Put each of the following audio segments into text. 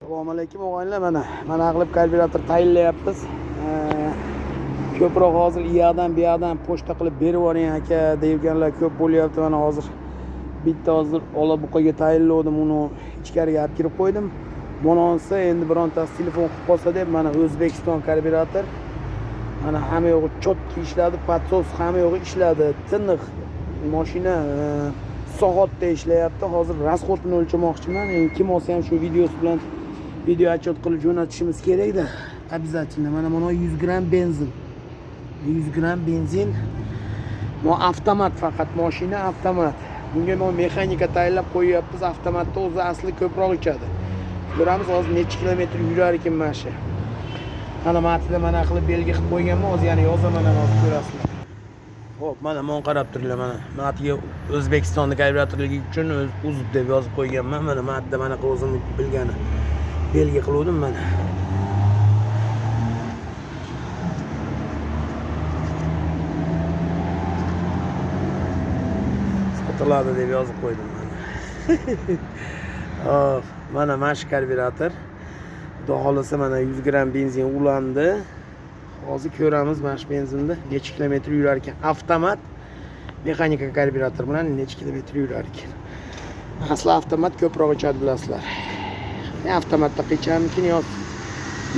Assalomu alaykum o'g'aylar, mana qilib karbyurator tayinlayapmiz. Ko'proq hozir u yoqdan bu yoqdan pochta qilib berib yuboring aka deganlar ko'p bo'lyapti. Mana hozir bitta olabuqaga tayinladim, uni ichkariga olib kirib qo'ydim. Bunisi endi birontasi telefon qilib qolsa deb mana O'zbekiston karbyurator. Mana hamma yo'g'i chotki ishladi, patsos hamma yo'g'i ishladi. Tiniq mashina soatda ishlayapti. Hozir rasxodini o'lchamoqchiman. Kim olsa ham shu videosi bilan video отчет qilib jo'natishimiz kerak-da. Обязательно. Mana 100 gram benzin. 100 gram benzin. Bu avtomat, faqat mashina avtomat. Bunga men mexanika tayinlab qo'yyapmiz. Avtomatda o'zi asli ko'proq ichadi. Ko'ramiz hozir necha kilometr yurar ekan mana shu. Mana matida mana qilib belgi qilib qo'yganman, hozir yana yozaman, hozir ko'rasizlar. Xo'p, mana men qarab turinglar, mana matiga O'zbekistonda karbyuratorligi uchun uzib deb yozib qo'yganman. Mana matida mana o'zim bilgani belgi qildim mana. Sotiladi deb yozib qo'ydim mana. Hop, mana shu karbyurator. Xudo xolasa mana 100 gram benzin ulandi. Hozir ko'ramiz mana shu benzinda necha kilometr yurar ekan. Avtomat mexanika karbyurator bilan necha kilometr yurar ekan. Asli avtomat ko'proq ichadi, bilasizlar. Avtomatda qichamikin yo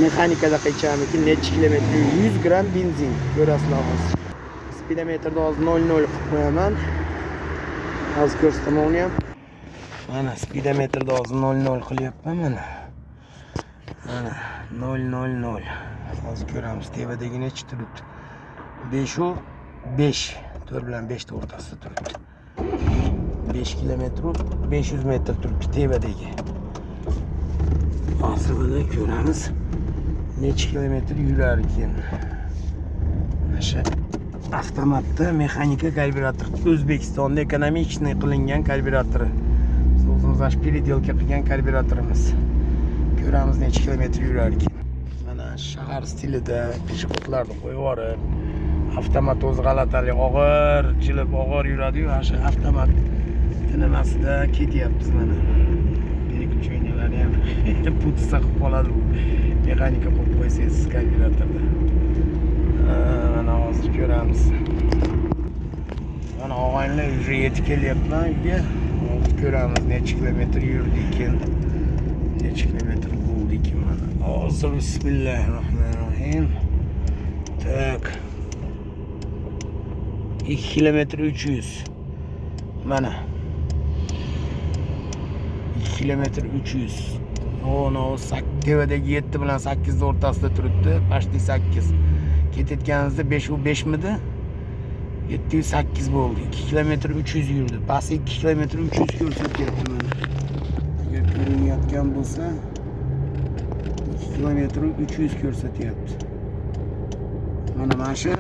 mexanikada qichamikin necha kilometr 100 gram benzin ko'rasizlar hozir. Speedometrda hozir 00 qilib qo'yaman. Hozir ko'rsataman uni ham. Mana speedometrda hozir 00 qilyapman mana. Mana 000. Hozir ko'ramiz tevadagi necha turibdi. 5 4 bilan 5 ta o'rtasida turibdi. 5 kilometr 500 metr turibdi tevadagi. Hozir buni ko'ramiz. Necha kilometr yurar ekan. O'sha avtomatda mexanika karbyurator. O'zbekistonda ekonomichniy qilingan karbyurator. O'zimiz ash переделка qilgan karbyuratorimiz. Ko'ramiz necha kilometr yurar ekan. Mana shahar stilida peshxodlarni qo'yib yuborib, avtomat o'zi g'alatalik og'ir, jilib og'ir yuradi-yu, o'sha avtomat tinamasida ketyapmiz mana. Переключениялari ham putsa qilib qoladi bu. Mexanika qo'yib qo'ysangiz karbyuratorda. Mana hozir ko'ramiz. Mana og'aylar уже yetib kelyapman uyga. Hozir ko'ramiz necha kilometr yurdi ekan. Necha kilometr bo'ldi ekan mana. Hozir bismillahirrohmanirrohim. Tak. 2 kilometr 300. Mana. 2 kilometr 300. No, tevadagi 7 bilan 8 o'rtasida turibdi. Pashti 8. Ketayotganimizda 5 midi? 708 bo'ldi. 2 kilometr 300 yurdi. Past 2 kilometr 300 ko'rsatyapti mana. Agar ko'rinayotgan bo'lsa 2 kilometr 300 ko'rsatyapti. Mana shu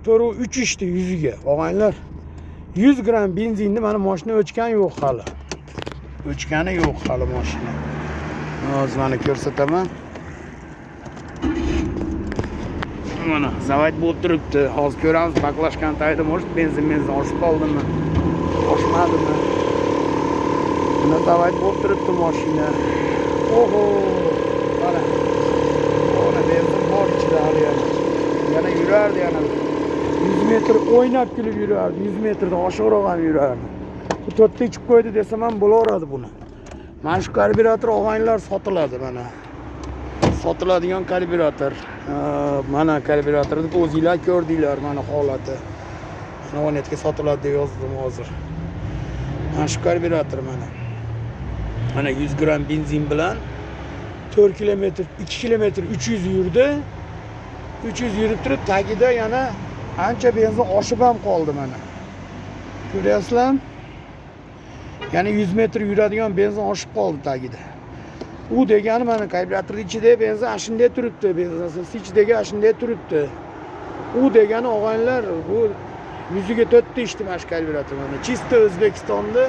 to'ru 3 ishdi yuziga. Og'aylar 100 gram benzinni mana mashina o'chgani yo'q hali. O'chgani yo'q hali mashina. Hozir mana ko'rsataman. Mana zavod bo'lib turibdi. Hozir ko'ramiz, baklashkan tayda может benzin oshib qoldimi? Oshmadimi? Mana zavod bo'lib turibdi mashina. Oho! Mana. Mana benzin bor ichida hali ham. Yana yurardi yana. 100 metr o'ynab kelib yurardi. 100 metrdan oshiqroq ham yurardi. Bu to'rtta ichib qo'ydi desam ham bo'laveradi buni. Mana shu karbyurator og'aylar sotiladi mana. Sotiladigan karbyurator. Mana karbyuratorni o'zingizlar ko'rdinglar mana holati. Mana netga sotiladi deb yozdim hozir. Mana shu karbyurator mana. Mana 100 gram benzin bilan 4 kilometr, 2 kilometr 300 yurdi. 300 yurib turib tagida yana ancha benzin oshib ham qoldi mana. Ko'ryapsizlar? Ya'ni 100 metr yuradigan benzin oshib qoldi tagida. U degani mana karbyuratorning ichida benzin ashunday turibdi, benzin ichidagi ashunday turibdi. U degani og'aylar bu yuziga 4 ta ishdi mana shu karbyurator mana. Chista O'zbekistonda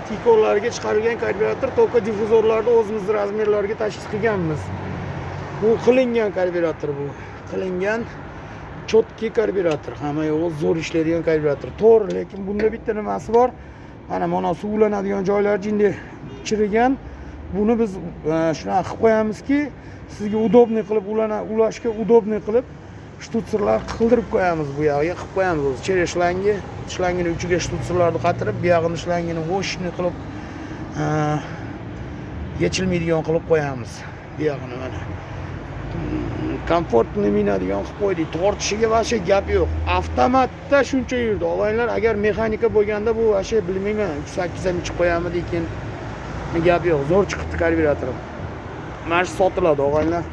tikonlarga chiqarilgan karbyurator, to'ka difuzorlarni o'zimiz razmerlarga tashxis qilganmiz. Bu qilingan karbyurator bu. Qilingan chotki karbyurator. Hamma yo'q zo'r ishlaydigan karbyurator. To'g'ri, lekin bunda bitta nimasi bor. mana suv ulanadigan joylar jinday chirigan. Buni biz shunaqa qilib qo'yamizki, sizga udobniy qilib ulashga udobniy qilib shtutsirlar qildirib qo'yamiz, bu yog'iga qilib qo'yamiz. O'zi cheresh shlangini uchiga shtutsirlarni qatirib, bu yog'ini shlangini voshni qilib yechilmaydigan qilib qo'yamiz. Bu yog'ini mana komfortni minadigan qilib qo'ydik. Tortishiga vashe gap yo'q. Avtomatda shuncha yurdi. Og'aylar, agar mexanika bo'lganda bu vashe bilmayman, 8 ham ichib qo'yamidi ekan. Gap yo'q. Zo'r chiqibdi karbyuratorim. Mana shu sotiladi, og'aylar.